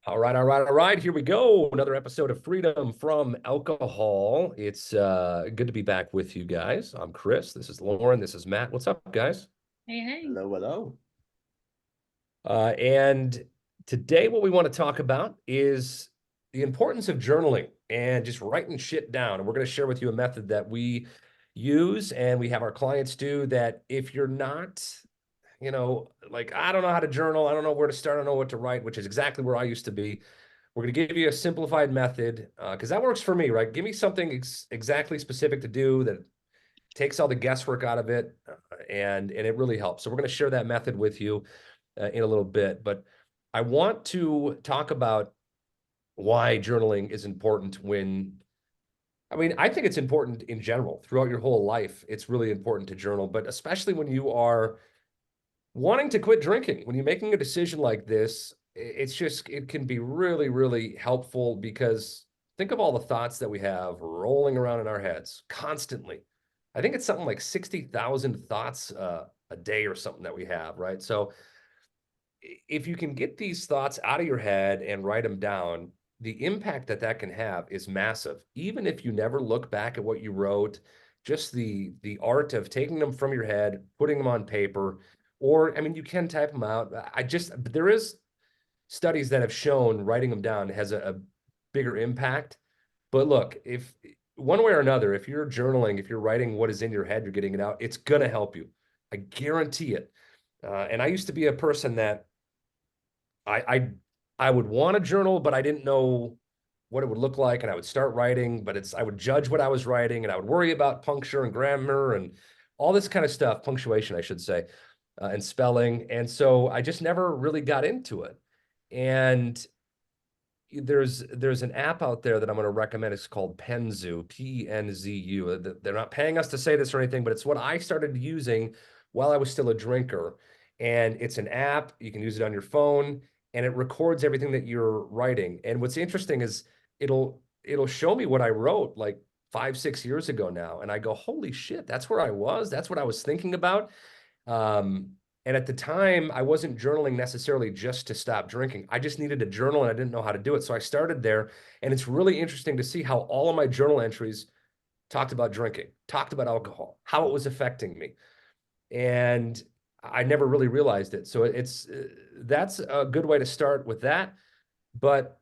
All right. Here we go. Another episode of Freedom from Alcohol. It's good to be back with you guys. I'm Chris. This is Lauren. This is Matt. What's up, guys? Hey, hey. Hello, hello. And today, what we want to talk about is the importance of journaling and just writing shit down. And we're going to share with you a method that we use and we have our clients do that if you're not, like, I don't know how to journal, I don't know where to start, I don't know what to write, which is exactly where I used to be. We're going to give you a simplified method because that works for me, right? Give me something exactly specific to do that takes all the guesswork out of it, and it really helps. So we're going to share that method with you in a little bit. But I want to talk about why journaling is important I think it's important in general throughout your whole life. It's really important to journal, but especially when you are wanting to quit drinking, when you're making a decision like this, it can be really, really helpful because think of all the thoughts that we have rolling around in our heads constantly. I think it's something like 60,000 thoughts a day or something that we have, right? So if you can get these thoughts out of your head and write them down, the impact that that can have is massive. Even if you never look back at what you wrote, just the art of taking them from your head, putting them on paper, or I mean, you can type them out. There is studies that have shown writing them down has a bigger impact. But look, if one way or another, if you're journaling, if you're writing what is in your head, you're getting it out, it's gonna help you. I guarantee it. And I used to be a person that I I would want to journal, but I didn't know what it would look like, and I would start writing, but I would judge what I was writing, and I would worry about puncture and grammar and all this kind of stuff, punctuation, I should say, and spelling, and so I just never really got into it. And there's an app out there that I'm going to recommend. It's called Penzu, Penzu. They're not paying us to say this or anything, but it's what I started using while I was still a drinker. And it's an app. You can use it on your phone, and it records everything that you're writing. And what's interesting is it'll show me what I wrote like 5, 6 years ago now, and I go, holy shit, that's where I was. That's what I was thinking about. Um, and at the time, I wasn't journaling necessarily just to stop drinking. I just needed a journal and I didn't know how to do it. So I started there. And it's really interesting to see how all of my journal entries talked about drinking, talked about alcohol, how it was affecting me. And I never really realized it. So that's a good way to start with that. But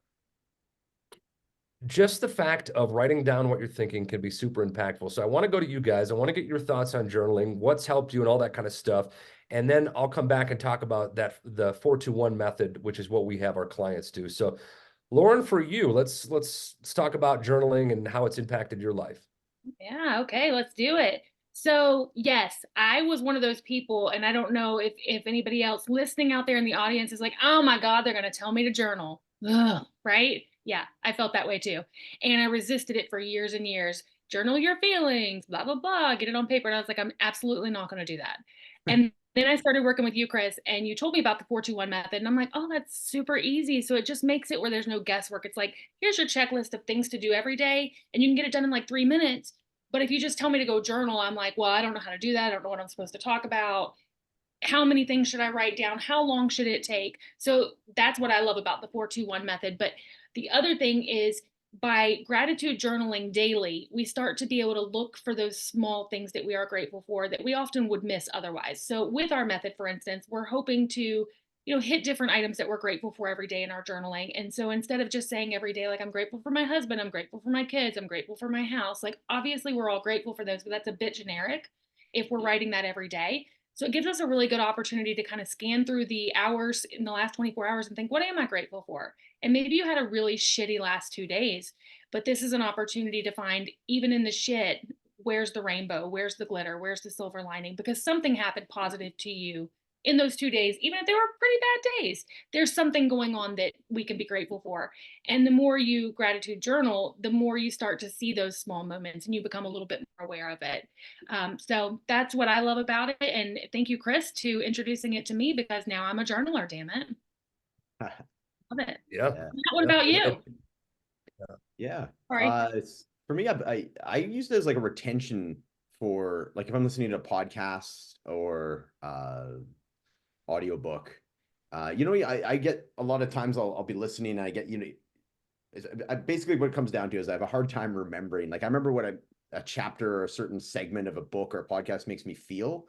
just the fact of writing down what you're thinking can be super impactful. So I want to go to you guys. I want to get your thoughts on journaling, what's helped you and all that kind of stuff. And then I'll come back and talk about the 4-2-1 method, which is what we have our clients do. So Lauren, for you, let's talk about journaling and how it's impacted your life. Yeah, okay, let's do it. So, yes, I was one of those people, and I don't know if anybody else listening out there in the audience is like, "Oh my God, they're going to tell me to journal." Ugh, right? Yeah, I felt that way too. And I resisted it for years and years. Journal your feelings, blah, blah, blah, get it on paper. And I was like, I'm absolutely not going to do that. And then I started working with you, Chris, and you told me about the 4-2-1 method. And I'm like, oh, that's super easy. So it just makes it where there's no guesswork. It's like, here's your checklist of things to do every day, and you can get it done in like 3 minutes. But if you just tell me to go journal, I'm like, well, I don't know how to do that. I don't know what I'm supposed to talk about. How many things should I write down? How long should it take? So that's what I love about the 4-2-1 method. But the other thing is by gratitude journaling daily, we start to be able to look for those small things that we are grateful for that we often would miss otherwise. So with our method, for instance, we're hoping to hit different items that we're grateful for every day in our journaling. And so instead of just saying every day, like, I'm grateful for my husband, I'm grateful for my kids, I'm grateful for my house, like, obviously we're all grateful for those, but that's a bit generic if we're writing that every day. So it gives us a really good opportunity to kind of scan through the hours in the last 24 hours and think, what am I grateful for? And maybe you had a really shitty last 2 days, but this is an opportunity to find, even in the shit, where's the rainbow? Where's the glitter? Where's the silver lining? Because something happened positive to you in those 2 days, even if they were pretty bad days. There's something going on that we can be grateful for. And the more you gratitude journal, the more you start to see those small moments and you become a little bit more aware of it. So that's what I love about it. And thank you, Chris, to introducing it to me, because now I'm a journaler, damn it. Love it. Yeah. Yeah, What about you? yeah. Sorry. For me, I use it as like a retention for like if I'm listening to a podcast or audiobook. I get a lot of times I'll be listening and I get, basically what it comes down to is I have a hard time remembering. Like I remember what a chapter or a certain segment of a book or a podcast makes me feel,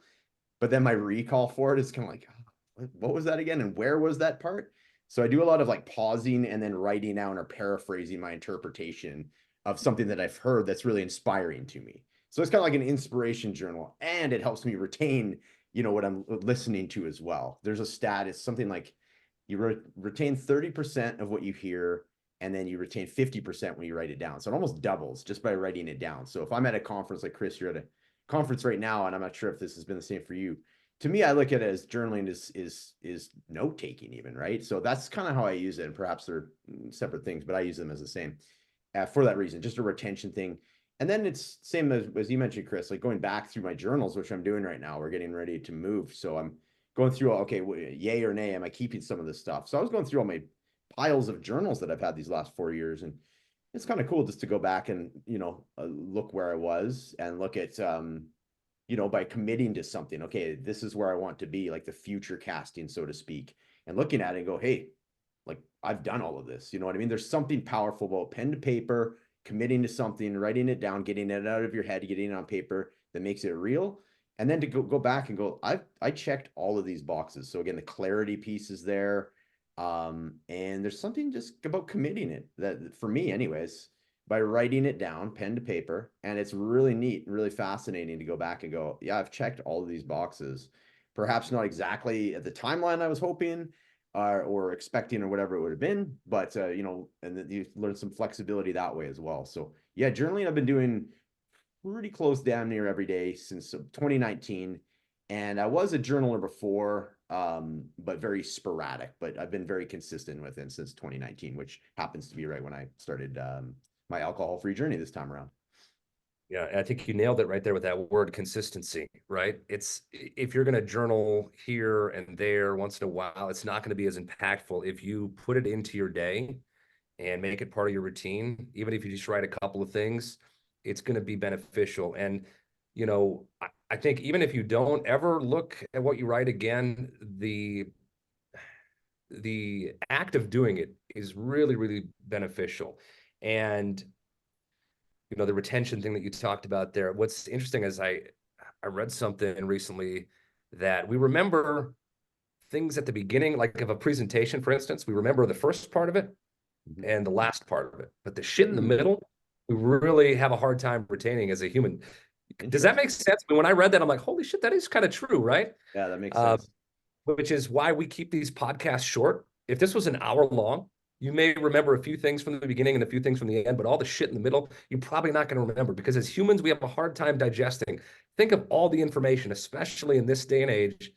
but then my recall for it is kind of like, "Oh, what was that again? And where was that part?" So I do a lot of like pausing and then writing down or paraphrasing my interpretation of something that I've heard that's really inspiring to me. So it's kind of like an inspiration journal, and it helps me retain, what I'm listening to as well. There's a stat, it's something like you retain 30% of what you hear, and then you retain 50% when you write it down. So it almost doubles just by writing it down. So if I'm at a conference like Chris, you're at a conference right now, and I'm not sure if this has been the same for you. To me, I look at it as journaling is note taking, even, right? So that's kind of how I use it. And perhaps they're separate things, but I use them as the same for that reason, just a retention thing. And then it's same as you mentioned, Chris, like going back through my journals, which I'm doing right now. We're getting ready to move, so I'm going through. Okay, yay or nay? Am I keeping some of this stuff? So I was going through all my piles of journals that I've had these last 4 years, and it's kind of cool just to go back and look where I was and look at by committing to something. Okay, this is where I want to be, like the future casting, so to speak, and looking at it and go, hey, like I've done all of this. You know what I mean? There's something powerful about pen to paper, committing to something, writing it down, getting it out of your head, getting it on paper that makes it real. And then to go back and go, I checked all of these boxes. So again, the clarity piece is there. And there's something just about committing it that for me anyways, by writing it down, pen to paper. And it's really neat, really fascinating to go back and go, yeah, I've checked all of these boxes. Perhaps not exactly at the timeline I was hoping, or expecting, or whatever it would have been, but and then you learn some flexibility that way as well. So yeah, journaling I've been doing pretty close damn near every day since 2019, and I was a journaler before, but very sporadic. But I've been very consistent with it since 2019, which happens to be right when I started my alcohol-free journey this time around. Yeah, I think you nailed it right there with that word consistency, right? It's if you're going to journal here and there once in a while, it's not going to be as impactful if you put it into your day and make it part of your routine. Even if you just write a couple of things, it's going to be beneficial. And, I think even if you don't ever look at what you write again, the act of doing it is really, really beneficial. And the retention thing that you talked about there. What's interesting is I read something recently that we remember things at the beginning, like of a presentation, for instance, we remember the first part of it and the last part of it, but the shit in the middle, we really have a hard time retaining as a human. Does that make sense? When I read that, I'm like, holy shit, that is kind of true, right? Yeah, that makes sense. Which is why we keep these podcasts short. If this was an hour long, you may remember a few things from the beginning and a few things from the end, but all the shit in the middle, you're probably not going to remember, because as humans, we have a hard time digesting. Think of all the information, especially in this day and age,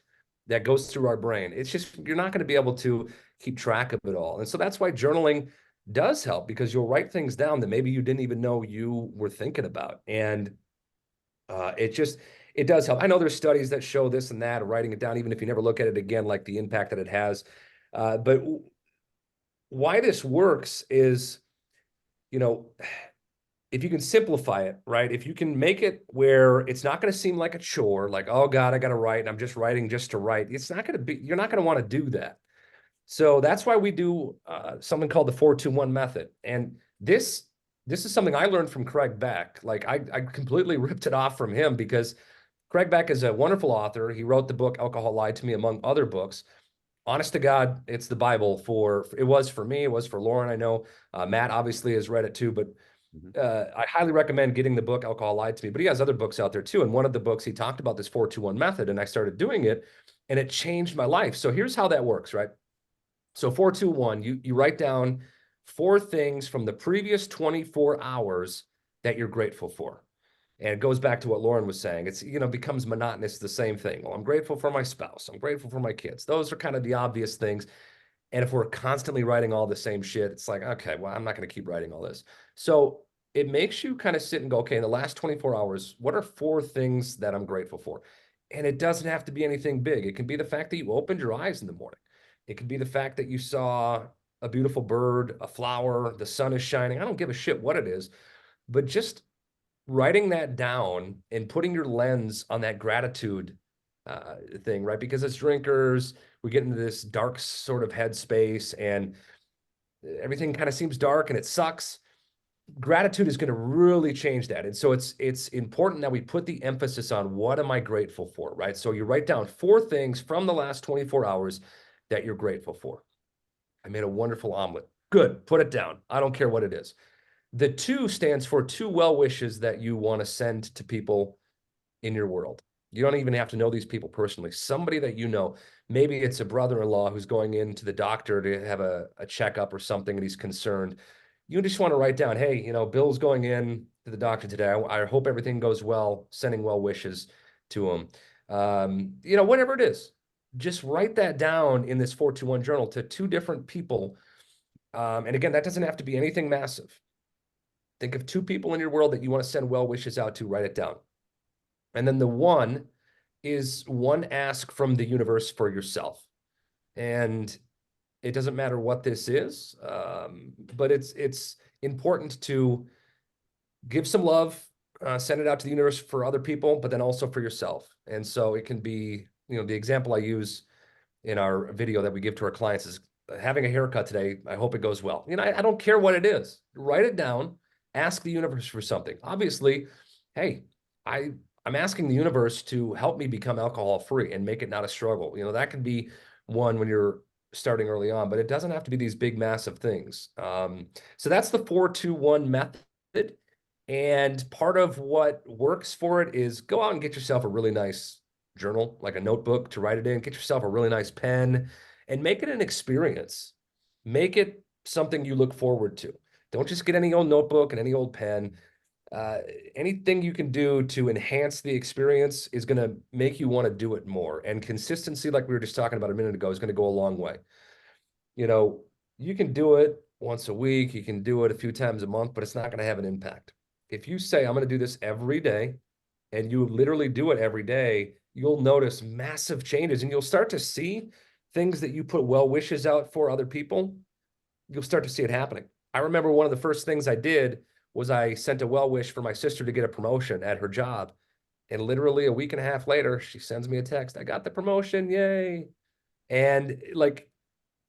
that goes through our brain. It's just, you're not going to be able to keep track of it all. And so that's why journaling does help, because you'll write things down that maybe you didn't even know you were thinking about. And it does help. I know there's studies that show this and that, writing it down, even if you never look at it again, like the impact that it has. But why this works is, if you can simplify it, right? If you can make it where it's not going to seem like a chore, like, oh God, I got to write and I'm just writing just to write. It's not going to be, you're not going to want to do that. So that's why we do something called the 4-2-1 method. And this is something I learned from Craig Beck. Like I completely ripped it off from him, because Craig Beck is a wonderful author. He wrote the book Alcohol Lied to Me, among other books. Honest to God, it's the Bible it was for me, it was for Lauren. I know Matt obviously has read it too, but I highly recommend getting the book Alcohol Lied to Me. But he has other books out there too. And one of the books, he talked about this 4-2-1 method, and I started doing it, and it changed my life. So here's how that works, right? So 4-2-1, you write down 4 things from the previous 24 hours that you're grateful for. And it goes back to what Lauren was saying. It's, becomes monotonous, the same thing. Well, I'm grateful for my spouse. I'm grateful for my kids. Those are kind of the obvious things. And if we're constantly writing all the same shit, it's like, okay, well, I'm not going to keep writing all this. So it makes you kind of sit and go, okay, in the last 24 hours, what are 4 things that I'm grateful for? And it doesn't have to be anything big. It can be the fact that you opened your eyes in the morning. It could be the fact that you saw a beautiful bird, a flower, the sun is shining. I don't give a shit what it is, but just writing that down and putting your lens on that gratitude thing, right? Because as drinkers, we get into this dark sort of headspace and everything kind of seems dark and it sucks. Gratitude is going to really change that. And so it's important that we put the emphasis on what am I grateful for, right? So you write down 4 things from the last 24 hours that you're grateful for. I made a wonderful omelet. Good, put it down. I don't care what it is. The 2 stands for 2 well wishes that you want to send to people in your world. You don't even have to know these people personally. Somebody that you know, maybe it's a brother-in-law who's going into the doctor to have a checkup or something and he's concerned. You just want to write down, hey, you know, Bill's going in to the doctor today. I hope everything goes well, sending well wishes to him. You know, whatever it is, just write that down in this 421 journal to 2 different people. And again, that doesn't have to be anything massive. Think of 2 people in your world that you want to send well wishes out to, write it down. And then the 1 is 1 ask from the universe for yourself. And it doesn't matter what this is, but it's important to give some love, send it out to the universe for other people, but then also for yourself. And so it can be, you know, the example I use in our video that we give to our clients is having a haircut today. I hope it goes well. You know, I don't care what it is. Write it down, ask the universe for something. Obviously, hey, I'm asking the universe to help me become alcohol free and make it not a struggle. You know, that can be one when you're starting early on, but it doesn't have to be these big, massive things. So that's the 421 method. And part of what works for it is go out and get yourself a really nice journal, like a notebook to write it in, get yourself a really nice pen and make it an experience. Make it something you look forward to. Don't just get any old notebook and any old pen. Anything you can do to enhance the experience is going to make you want to do it more. And consistency, like we were just talking about a minute ago, is going to go a long way. You know, you can do it once a week, you can do it a few times a month, but it's not going to have an impact. If you say, I'm going to do this every day, and you literally do it every day, you'll notice massive changes and you'll start to see things that you put well wishes out for other people. You'll start to see it happening. I remember one of the first things I did was I sent a well wish for my sister to get a promotion at her job. And literally a week and a half later, she sends me a text. I got the promotion. Yay. And like,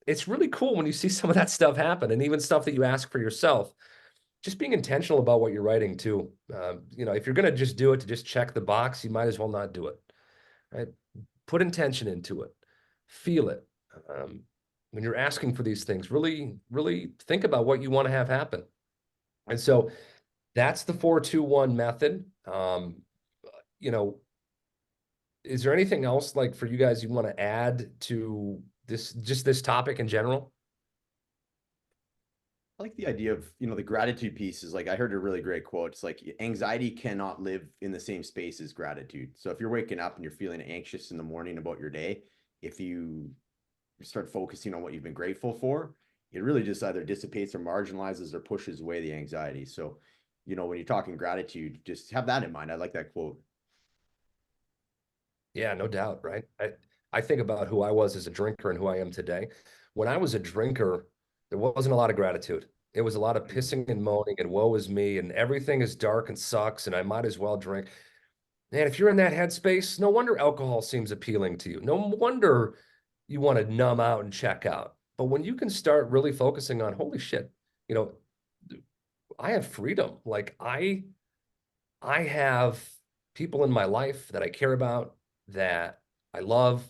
it's really cool when you see some of that stuff happen and even stuff that you ask for yourself. Just being intentional about what you're writing too. You know, if you're going to just do it to just check the box, you might as well not do it. Right? Put intention into it. Feel it. When you're asking for these things, really, really think about what you want to have happen. And so that's the 421 method. You know, is there anything else like for you guys you want to add to this, just this topic in general? I like the idea of, you know, the gratitude piece is like, I heard a really great quote. It's like anxiety cannot live in the same space as gratitude. So if you're waking up and you're feeling anxious in the morning about your day, if you start focusing on what you've been grateful for, it really just either dissipates or marginalizes or pushes away the anxiety. So, you know, when you're talking gratitude, just have that in mind. I like that quote. Yeah, no doubt, right? I think about who I was as a drinker and who I am today. When I was a drinker, there wasn't a lot of gratitude. It was a lot of pissing and moaning and woe is me and everything is dark and sucks and I might as well drink. Man, if you're in that headspace, no wonder alcohol seems appealing to you. No wonder you want to numb out and check out. But when you can start really focusing on, holy shit, you know, I have freedom. Like I have people in my life that I care about, that I love.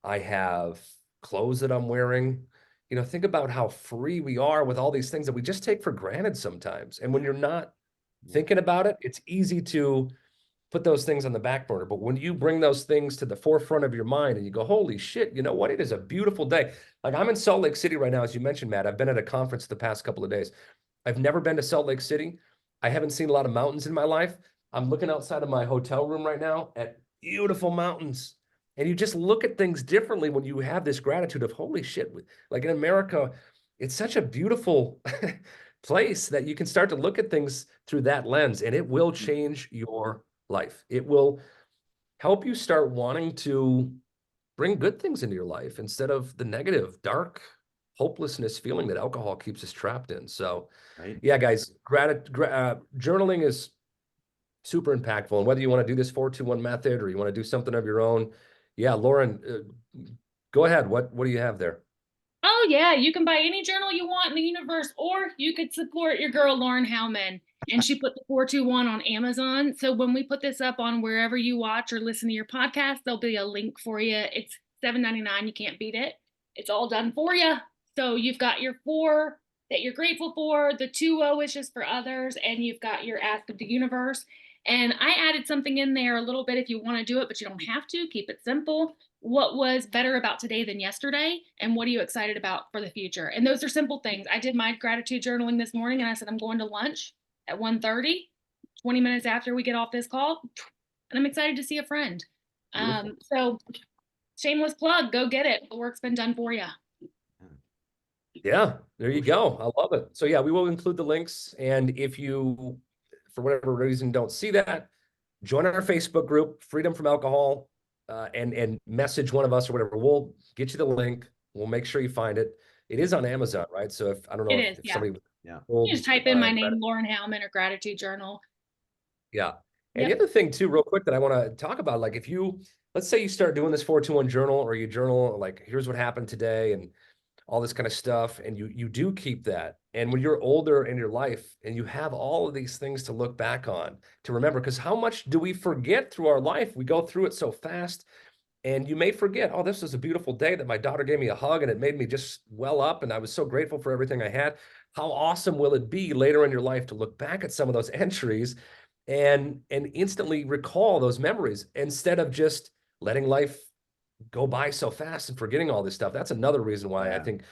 I have clothes that I'm wearing. You know, think about how free we are with all these things that we just take for granted sometimes. And when you're not thinking about it, it's easy to put those things on the back burner. But when you bring those things to the forefront of your mind and you go, holy shit, you know what? It is a beautiful day. Like I'm in Salt Lake City right now, as you mentioned, Matt. I've been at a conference the past couple of days. I've never been to Salt Lake City. I haven't seen a lot of mountains in my life. I'm looking outside of my hotel room right now at beautiful mountains. And you just look at things differently when you have this gratitude of, holy shit, like in America, it's such a beautiful place that you can start to look at things through that lens and it will change your life. It will help you start wanting to bring good things into your life instead of the negative, dark, hopelessness feeling that alcohol keeps us trapped in. So, Right. yeah, guys, journaling is super impactful. And whether you want to do this 421 method or you want to do something of your own, yeah, Lauren, go ahead. What do you have there? Oh yeah, you can buy any journal you want in the universe, or you could support your girl Lauren Howman. And she put the 421 on Amazon. So when we put this up on wherever you watch or listen to your podcast, there'll be a link for you. It's $7.99. You can't beat it. It's all done for you. So you've got your 4 that you're grateful for, the 2 wishes for others, and you've got your ask of the universe. And I added something in there a little bit if you want to do it, but you don't have to. Keep it simple. What was better about today than yesterday, and what are you excited about for the future? And those are simple things. I did my gratitude journaling this morning, and I said I'm going to lunch at 1:30, 20 minutes after we get off this call, and I'm excited to see a friend. So shameless plug, go get it. The work's been done for you. Yeah, there you go. I love it. So yeah, we will include the links, and if you, for whatever reason, don't see that, join our Facebook group, Freedom from Alcohol, and message one of us or whatever. We'll get you the link. We'll make sure you find it. It is on Amazon, right? So if I don't know It if, is, if yeah. somebody, Yeah. You just type in my name, Lauren Howman, or gratitude journal. yeah. And Yep. the other thing too, real quick, that I want to talk about, like if you, let's say you start doing this 421 journal, or you journal, like here's what happened today and all this kind of stuff, and you do keep that. And when you're older in your life and you have all of these things to look back on, to remember, because how much do we forget through our life? We go through it so fast, and you may forget, oh, this was a beautiful day that my daughter gave me a hug and it made me just well up, and I was so grateful for everything I had. How awesome will it be later in your life to look back at some of those entries and instantly recall those memories, instead of just letting life go by so fast and forgetting all this stuff. That's another reason why I think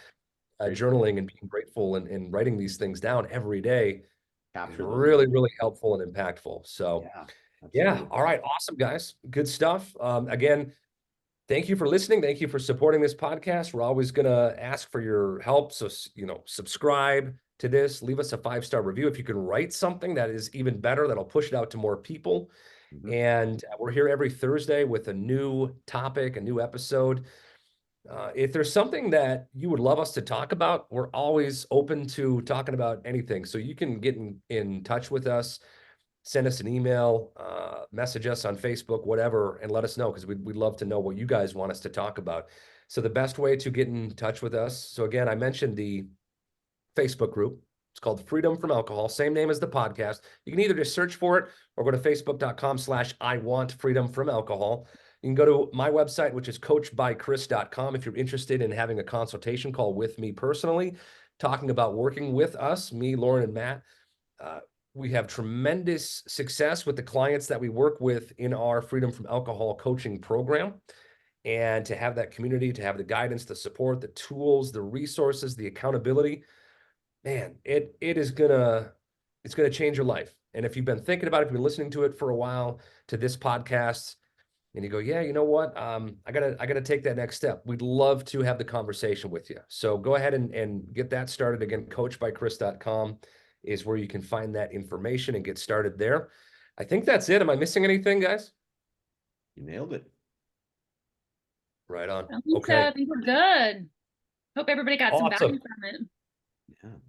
journaling and being grateful and writing these things down every day is really, really helpful and impactful. So yeah. All right. Awesome, guys. Good stuff. Again, thank you for listening. Thank you for supporting this podcast. We're always going to ask for your help. So, subscribe to this, leave us a 5-star review. If you can write something, that is even better. That'll push it out to more people. And we're here every Thursday with a new topic, a new episode. If there's something that you would love us to talk about, we're always open to talking about anything. So you can get in touch with us, send us an email, message us on Facebook, whatever, and let us know, because we'd love to know what you guys want us to talk about. So the best way to get in touch with us, so again, I mentioned the Facebook group. It's called Freedom from Alcohol, same name as the podcast. You can either just search for it or go to facebook.com/I want freedom from alcohol. You can go to my website, which is coachbychris.com, if you're interested in having a consultation call with me personally, talking about working with us, me, Lauren, and Matt. We have tremendous success with the clients that we work with in our Freedom from Alcohol coaching program. And to have that community, to have the guidance, the support, the tools, the resources, the accountability, man, it's gonna change your life. And if you've been thinking about it, if you've been listening to it for a while, to this podcast, and you go, yeah, you know what? I gotta take that next step. We'd love to have the conversation with you. So go ahead and get that started. Again, coachbychris.com is where you can find that information and get started there. I think that's it. Am I missing anything, guys? You nailed it. Right on. I think Okay. so. I think we're good. Hope everybody got some value from it.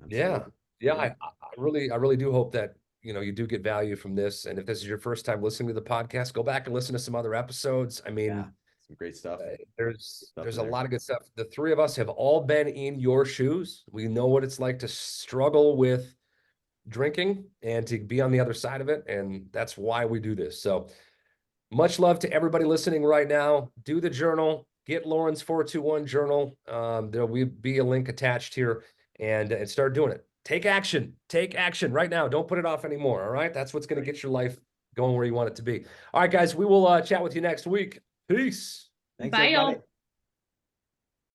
Yeah. I really do hope that you do get value from this. And if this is your first time listening to the podcast, go back and listen to some other episodes. I mean, some great stuff. There's a lot of good stuff. The three of us have all been in your shoes. We know what it's like to struggle with drinking and to be on the other side of it. And that's why we do this. So much love to everybody listening right now. Do the journal, get Lauren's 421 journal. There will be a link attached here, and start doing it. Take action right now. Don't put it off anymore. All right. That's what's going to get your life going where you want it to be. All right, guys, we will chat with you next week. Peace. Thanks, Bye, everybody. y'all.